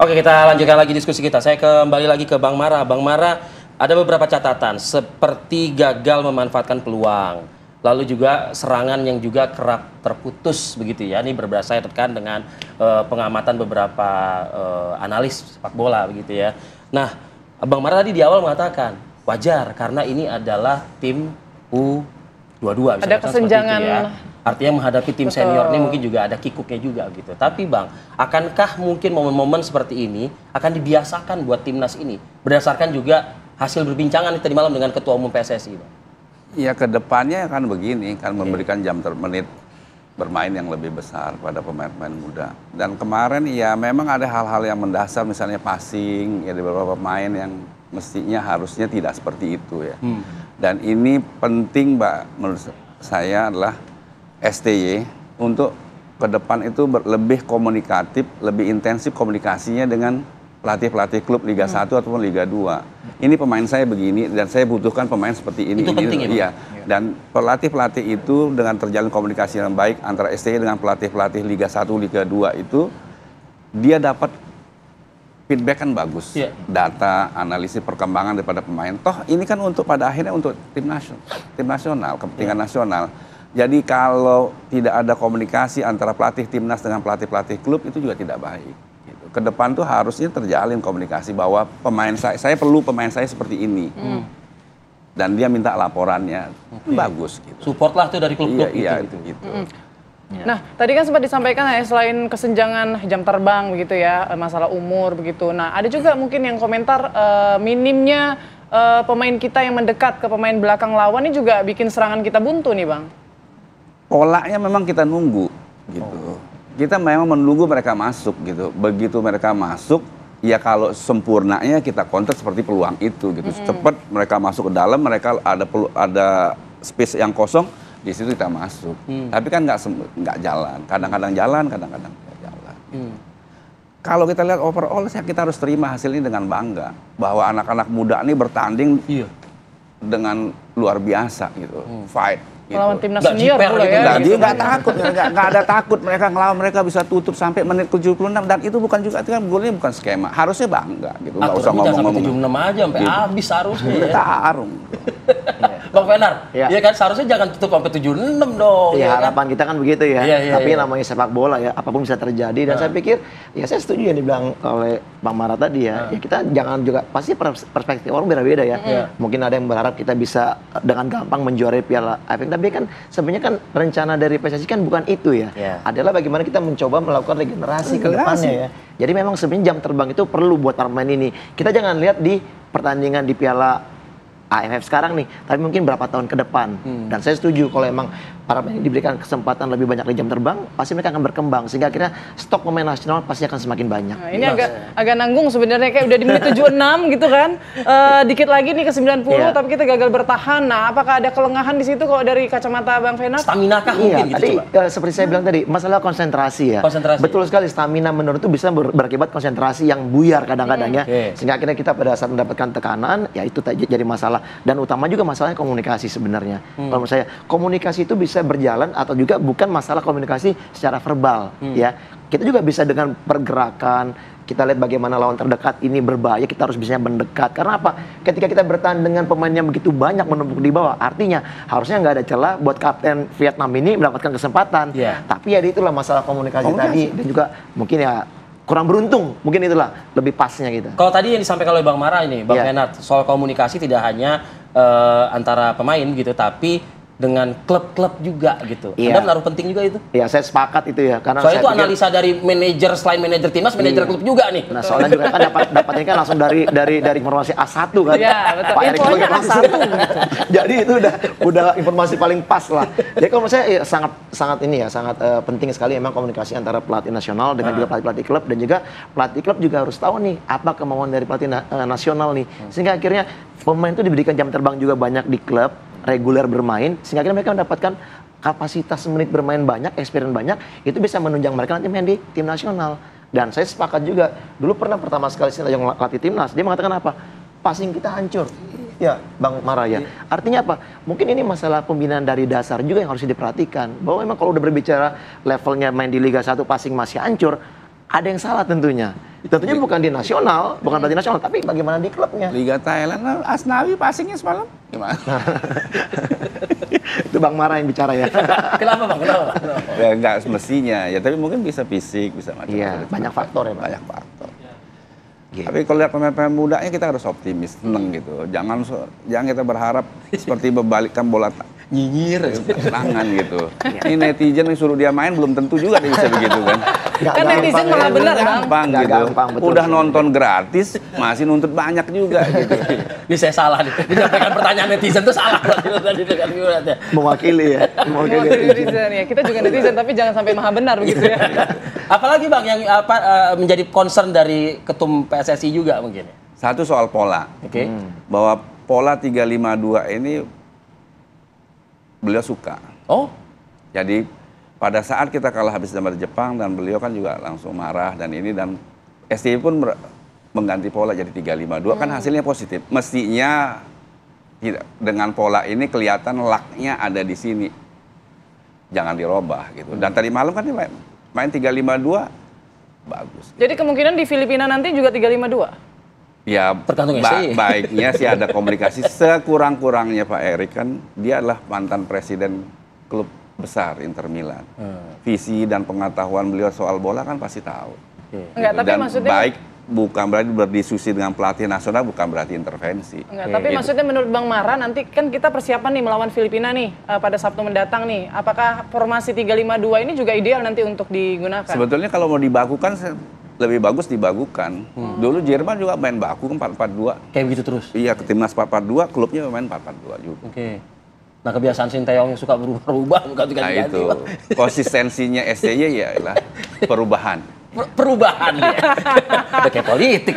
Oke, kita lanjutkan lagi diskusi kita. Saya kembali lagi ke Bang Mara. Bang Mara, ada beberapa catatan seperti gagal memanfaatkan peluang. Lalu juga serangan yang juga kerap terputus begitu ya. Ini berdasarkan dengan pengamatan beberapa analis sepak bola begitu ya. Nah, Bang Mara tadi di awal mengatakan wajar karena ini adalah tim U22. Ada kesenjangan. Ya. Artinya menghadapi tim senior ini mungkin juga ada kikuknya juga gitu. Tapi Bang, akankah mungkin momen-momen seperti ini akan dibiasakan buat timnas ini? Berdasarkan juga hasil berbincangan tadi malam dengan Ketua Umum PSSI, Bang. Ya ke depannya kan begini, kan memberikan jam menit bermain yang lebih besar pada pemain-pemain muda. Dan kemarin ya memang ada hal-hal yang mendasar, misalnya passing, ya di beberapa pemain yang mestinya harusnya tidak seperti itu ya. Dan ini penting Mbak, menurut saya adalah STY untuk ke depan itu lebih komunikatif, lebih intensif komunikasinya dengan pelatih-pelatih klub Liga 1 ataupun Liga 2. Ini pemain saya begini dan saya butuhkan pemain seperti ini. Itu penting ya, Bang? Iya. Dan pelatih-pelatih itu dengan terjalin komunikasi yang baik antara STY dengan pelatih-pelatih Liga 1, Liga 2 itu dia dapat feedback kan bagus. Iya. Data, analisis perkembangan daripada pemain. Toh ini kan untuk pada akhirnya untuk tim nasional, kepentingan nasional. Jadi kalau tidak ada komunikasi antara pelatih timnas dengan pelatih-pelatih klub itu juga tidak baik. Gitu. Ke depan tuh harusnya terjalin komunikasi bahwa pemain saya perlu pemain saya seperti ini. Dan dia minta laporannya bagus. Gitu. Support lah tuh dari klub-klub iya, gitu. gitu. Nah, tadi kan sempat disampaikan ya, selain kesenjangan jam terbang begitu ya, masalah umur begitu. Nah, ada juga mungkin yang komentar minimnya pemain kita yang mendekat ke pemain belakang lawan ini juga bikin serangan kita buntu nih, Bang. Polanya memang kita nunggu gitu. Kita memang menunggu mereka masuk gitu. Begitu mereka masuk, ya kalau sempurnanya kita counter seperti peluang itu gitu. Cepat mereka masuk ke dalam, mereka ada space yang kosong, di situ kita masuk. Tapi kan nggak jalan. Kadang-kadang jalan, kadang-kadang nggak jalan. Kalau kita lihat overall, kita harus terima hasil ini dengan bangga bahwa anak-anak muda ini bertanding dengan luar biasa gitu, fight. Melawan timnas Nggak senior jiper pula gitu, ya. Dia nggak takut, nggak ada takut mereka ngelawan, mereka bisa tutup sampai menit 76 dan itu bukan juga, itu kan golnya bukan skema, harusnya bangga gitu, nggak usah ngomong-ngomong. 76 aja sampai habis harusnya ya. Kita arung. Bang Fenar, Ya. ya kan seharusnya jangan tutup sampai 76 dong. Ya, ya kan? harapan kita kan begitu ya. Iya, Tapi iya. namanya sepak bola ya, apapun bisa terjadi. Dan saya pikir, ya saya setuju yang dibilang oleh Bang Mara tadi ya. Ya kita jangan juga, pasti perspektif orang beda-beda ya. Mungkin ada yang berharap kita bisa dengan gampang menjuarai Piala AFF. Tapi kan sebenarnya kan rencana dari PSSI kan bukan itu ya. Adalah bagaimana kita mencoba melakukan regenerasi ke depannya ya. Jadi memang sebenarnya jam terbang itu perlu buat para pemain ini. Kita jangan lihat di pertandingan di Piala AFF sekarang nih, tapi mungkin berapa tahun ke depan. Dan saya setuju kalau emang para pemain diberikan kesempatan lebih banyak di jam terbang, pasti mereka akan berkembang sehingga akhirnya stok pemain nasional pasti akan semakin banyak. Nah, ini agak nanggung sebenarnya, kayak udah di menit 76 gitu kan. Dikit lagi nih ke 90 tapi kita gagal bertahan. Nah, apakah ada kelengahan di situ kalau dari kacamata Bang Fenar? Stamina kah mungkin gitu tadi coba? seperti saya bilang tadi, masalah konsentrasi ya. Konsentrasi. Betul sekali, stamina menurut itu bisa berakibat konsentrasi yang buyar kadang-kadang ya. Sehingga akhirnya kita pada saat mendapatkan tekanan, ya itu jadi masalah. Dan utama juga masalahnya komunikasi sebenarnya. Kalau menurut saya, komunikasi itu bisa berjalan atau juga bukan masalah komunikasi secara verbal ya. Kita juga bisa dengan pergerakan, kita lihat bagaimana lawan terdekat ini berbahaya, kita harus bisa mendekat. Karena apa? Ketika kita bertahan dengan pemain yang begitu banyak menumpuk di bawah, artinya harusnya nggak ada celah buat kapten Vietnam ini mendapatkan kesempatan. Tapi ya itulah masalah komunikasi tadi, dan juga mungkin ya kurang beruntung, mungkin itulah lebih pasnya gitu. Kalau tadi yang disampaikan oleh Bang Mara ini, Bang Fenar, soal komunikasi tidak hanya antara pemain gitu, tapi dengan klub-klub juga gitu. Anda menaruh penting juga itu? Iya, saya sepakat itu ya. Karena soalnya itu analisa dari manajer, selain manajer timnas, manajer klub juga nih. Nah, soalnya juga kan dapatnya kan langsung dari informasi A1 kan. Iya, betul. Pak Erick Infonya Thohir A1 gitu. Jadi itu udah informasi paling pas lah. Jadi kalau menurut saya ya, sangat penting sekali memang komunikasi antara pelatih nasional dengan juga pelatih klub, dan juga pelatih klub juga harus tahu nih apa kemauan dari pelatih nasional nih. Sehingga akhirnya pemain itu diberikan jam terbang juga banyak di klub, reguler bermain, sehingga akhirnya mereka mendapatkan kapasitas menit bermain banyak, experience banyak, itu bisa menunjang mereka nanti main di tim nasional. Dan saya sepakat juga, dulu pertama sekali saya yang latih timnas, dia mengatakan apa? Passing kita hancur. Ya, Bang Mara ya. Artinya apa? Mungkin ini masalah pembinaan dari dasar juga yang harus diperhatikan. Bahwa memang kalau udah berbicara levelnya main di Liga 1 passing masih hancur, ada yang salah tentunya. Tentunya bukan di nasional, bukan berarti nasional, tapi bagaimana di klubnya. Liga Thailand, Asnawi passingnya semalam gimana? Itu Bang Mara yang bicara ya. Kenapa Bang? Kenapa? Ya nggak semestinya, ya tapi mungkin bisa fisik, bisa macam-macam. Iya, banyak faktor ya, Bang. Banyak faktor. Gitu. Tapi kalau lihat pemain-pemain mudanya kita harus optimis, seneng gitu. Jangan kita berharap seperti membalikkan bola Nyinyir. tangan gitu. Ini netizen yang suruh dia main belum tentu juga dia bisa begitu kan. Kan netizen malah benar, Bang. Gampang Nggak gitu. gampang, betul. Udah nonton gratis masih nuntut banyak juga gitu. Ini saya salah nih. Menyampaikan pertanyaan netizen itu salah tadi dengan gimana? Mewakili ya. Mewakili Netizen ya. Kita juga netizen tapi jangan sampai maha benar begitu ya. Apalagi Bang yang menjadi concern dari ketum PSSI juga mungkin. Satu soal pola. Oke. Bahwa pola 352 ini beliau suka. Oh, Jadi pada saat kita kalah habis sama Jepang dan beliau kan juga langsung marah dan STI pun mengganti pola jadi 352 kan hasilnya positif. Mestinya tidak, dengan pola ini kelihatan luck-nya ada di sini. Jangan dirubah gitu. Dan tadi malam kan dia main 352 bagus. Jadi kemungkinan di Filipina nanti juga 352. Ya Tergantung STI. baiknya sih ada komunikasi. Sekurang-kurangnya Pak Erik kan dia adalah mantan presiden klub besar Inter Milan. Visi dan pengetahuan beliau soal bola kan pasti tahu. Enggak, tapi Dan maksudnya baik bukan berarti berdiskusi dengan pelatih nasional bukan berarti intervensi. Enggak, tapi maksudnya menurut Bang Mara nanti kan kita persiapan nih melawan Filipina nih pada Sabtu mendatang nih. Apakah formasi 352 ini juga ideal nanti untuk digunakan? Sebetulnya kalau mau dibakukan lebih bagus dibagukan. Dulu Jerman juga main baku 4-4-2. kayak begitu terus. Iya, ke timnas 4-4-2, klubnya main 4-4-2 juga. Oke. Nah kebiasaan Sinteyong yang suka berubah-ubah bukan Nah ganti-ganti. itu konsistensinya STY ya lah perubahan. Perubahan ya. Udah kayak politik.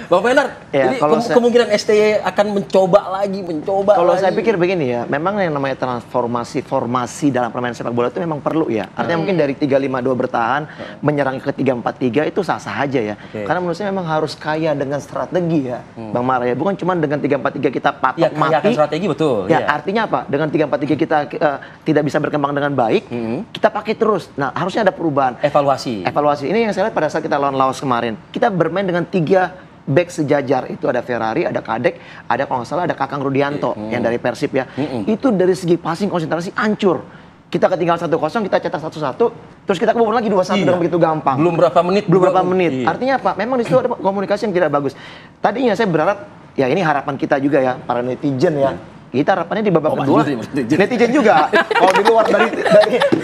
Bang Fenar, Ya, jadi kalau kemungkinan STY akan mencoba lagi. Kalau saya pikir begini ya, memang yang namanya transformasi formasi dalam permainan sepak bola itu memang perlu ya. Artinya mungkin dari 352 bertahan menyerang ke 343 itu sah-sah aja ya. Karena menurut saya memang harus kaya dengan strategi ya, Bang Mara ya. Bukan cuma dengan 343 kita patok Ya, kayakan mati. strategi betul. Ya, iya. artinya apa? Dengan 343 kita tidak bisa berkembang dengan baik, kita pakai terus. Nah, harusnya ada perubahan. Evaluasi. Ini yang saya lihat pada saat kita lawan Laos kemarin. Kita bermain dengan 3 back sejajar. Itu ada Ferrari, ada Kadek, ada kalau nggak salah ada Kakang Rudianto yang dari Persib ya. Itu dari segi passing konsentrasi hancur. Kita ketinggalan 1-0, kita cetak 1-1, terus kita kebobol lagi 2-1 dengan begitu gampang. Belum berapa menit. Belum berapa menit. Iya. Artinya apa? Memang di situ ada komunikasi yang tidak bagus. Tadinya saya berharap, ya ini harapan kita juga ya, para netizen ya. Kita harapannya di babak kedua, netizen juga. Kalau di luar dari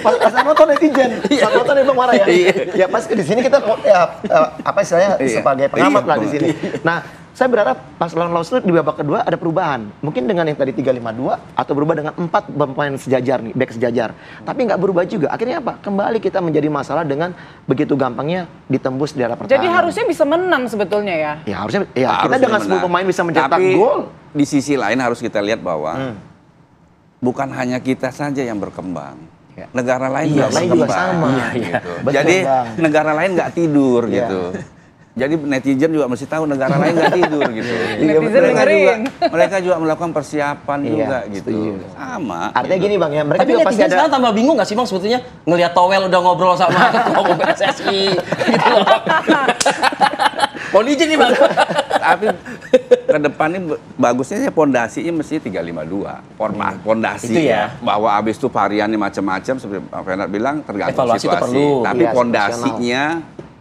pas nonton netizen, pas nonton Bang Mara ya. Ya pas di sini kita ya, apa istilahnya sebagai pengamat lah di sini. Nah, saya berharap pas lawan Laos itu di babak kedua ada perubahan. Mungkin dengan yang tadi 352 atau berubah dengan 4 pemain sejajar nih, back sejajar. Tapi nggak berubah juga. Akhirnya apa? Kembali kita menjadi masalah dengan begitu gampangnya ditembus di arah pertahanan. Jadi harusnya bisa menang sebetulnya ya. Ya harusnya ya kita Harusnya dengan 10 menang. pemain bisa mencetak Tapi, gol. di sisi lain harus kita lihat bahwa bukan hanya kita saja yang berkembang. Negara lain juga lain juga berkembang. sama. Gitu. Betul, Jadi Bang. negara lain nggak tidur Iya. gitu. Jadi netizen juga mesti tahu negara lain nggak tidur gitu. Netizen dengerin. Mereka juga melakukan persiapan Iya, juga gitu. setuju. Sama. Artinya gitu. gini Bang ya, mereka Tapi juga pasti netizen ada. sekarang tambah bingung nggak sih Bang sebetulnya ngelihat Towel udah ngobrol sama ketua umum PSSI gitu loh. Mau izin nih Bang. Tapi ke depan ini bagusnya sih pondasinya mesti 352. Pondasi Itu ya. Bahwa abis itu variannya macam-macam seperti Pak Fernand bilang tergantung Evaluasi itu situasi. perlu. Tapi Iya, pondasinya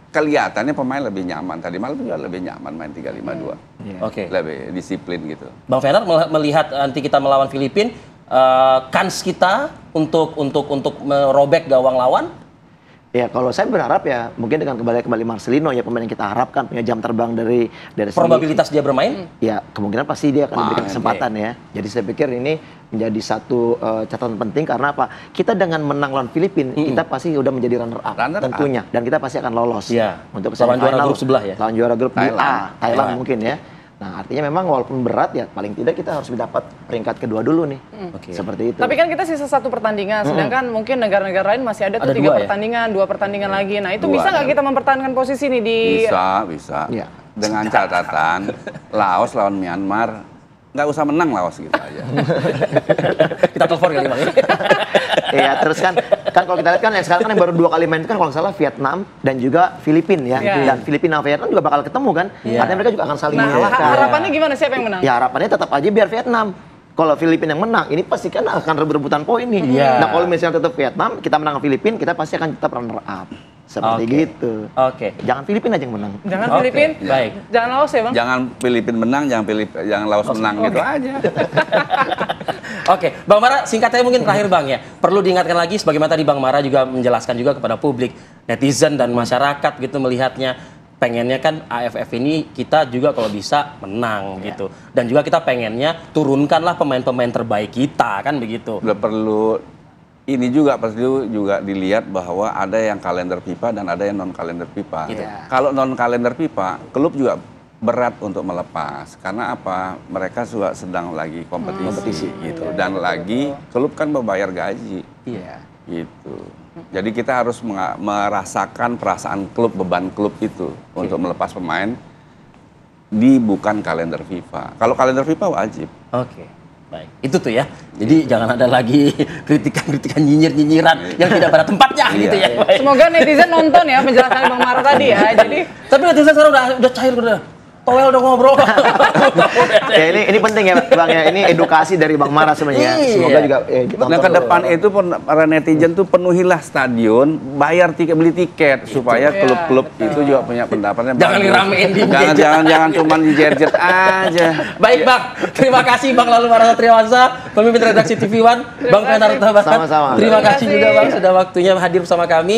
kelihatannya pemain lebih nyaman. Tadi malam juga lebih nyaman main 352. Oke. Lebih disiplin gitu. Bang Fenar melihat nanti kita melawan Filipina, kans kita untuk merobek gawang lawan. Ya kalau saya berharap ya mungkin dengan kembali Marcelino ya pemain yang kita harapkan punya jam terbang dari segi- Probabilitas dia bermain? ya kemungkinan pasti dia akan diberikan Main, kesempatan ya. Jadi saya pikir ini menjadi satu catatan penting karena apa? Kita dengan menang lawan Filipina kita pasti udah menjadi runner up Runner up. tentunya dan kita pasti akan lolos Iya. untuk Lawan juara semifinal. grup sebelah ya? Lawan juara grup Thailand. Thailand mungkin ya. Nah artinya memang walaupun berat ya paling tidak kita harus mendapat peringkat kedua dulu nih. Oke. Seperti itu. Tapi kan kita sisa 1 pertandingan, sedangkan mungkin negara-negara lain masih ada tuh Ada 3 2 ya? pertandingan, 2 pertandingan lagi. Nah itu Dua, bisa nggak ya. kita mempertahankan posisi nih di... Bisa. Ya. Dengan catatan Laos lawan Myanmar nggak usah menang Laos gitu aja. Kita telepon kali Bang. Iya, terus kan kalau kita lihat kan yang sekarang kan yang baru 2 kali main itu kan kalau nggak salah Vietnam dan juga Filipina ya. Iya. Dan Filipina sama Vietnam juga bakal ketemu kan. Iya. Artinya mereka juga akan saling Nah, mengalahkan. harapannya gimana siapa yang menang? Ya harapannya tetap aja biar Vietnam. Kalau Filipina yang menang, ini pasti kan akan rebut-rebutan poin nih. Iya. Nah kalau misalnya tetap Vietnam, kita menang Filipina, kita pasti akan tetap runner up. Seperti Oke. gitu. Oke. Jangan Filipina aja yang menang. Jangan Oke, Filipin, baik. jangan Laos ya Bang? Jangan Filipina menang, jangan Laos menang gitu aja. Oke, Bang Mara, singkat aja mungkin terakhir Bang ya. Perlu diingatkan lagi, sebagaimana tadi Bang Mara juga menjelaskan juga kepada publik, netizen dan masyarakat gitu melihatnya, pengennya kan AFF ini kita juga kalau bisa menang gitu. Dan juga kita pengennya turunkanlah pemain-pemain terbaik kita kan begitu. Udah perlu ini juga perlu juga dilihat bahwa ada yang kalender FIFA dan ada yang non kalender FIFA. Gitu. Kalau non kalender FIFA, klub juga berat untuk melepas karena apa? Mereka juga sedang lagi kompetisi gitu dan lagi klub kan membayar gaji. Iya. Gitu. Jadi kita harus merasakan perasaan klub, beban klub itu untuk melepas pemain di bukan kalender FIFA. Kalau kalender FIFA wajib. Oke. Baik, itu tuh ya. Jadi jangan ada lagi kritikan-kritikan nyinyir-nyinyiran yang tidak pada tempatnya gitu ya. Baik. Semoga netizen nonton ya penjelasan Bang Mara tadi ya. Jadi Tapi netizen sekarang udah cair udah. Toel udah ngobrol. Ya ini penting ya Bang ya, ini edukasi dari Bang Mara sebenarnya. Iya. Semoga juga Nah ke depan itu pun para netizen tuh penuhilah stadion, bayar tiket, beli tiket supaya klub-klub itu juga punya pendapatnya. Jangan bagus. diramein di jangan cuma dijerjet aja. Baik Bang, terima kasih Bang Lalu Mara Triawansa, pemimpin redaksi TV One, Bang Fenarta Barat. Sama-sama. Terima kasih Terima juga kasih. Bang sudah waktunya hadir bersama kami.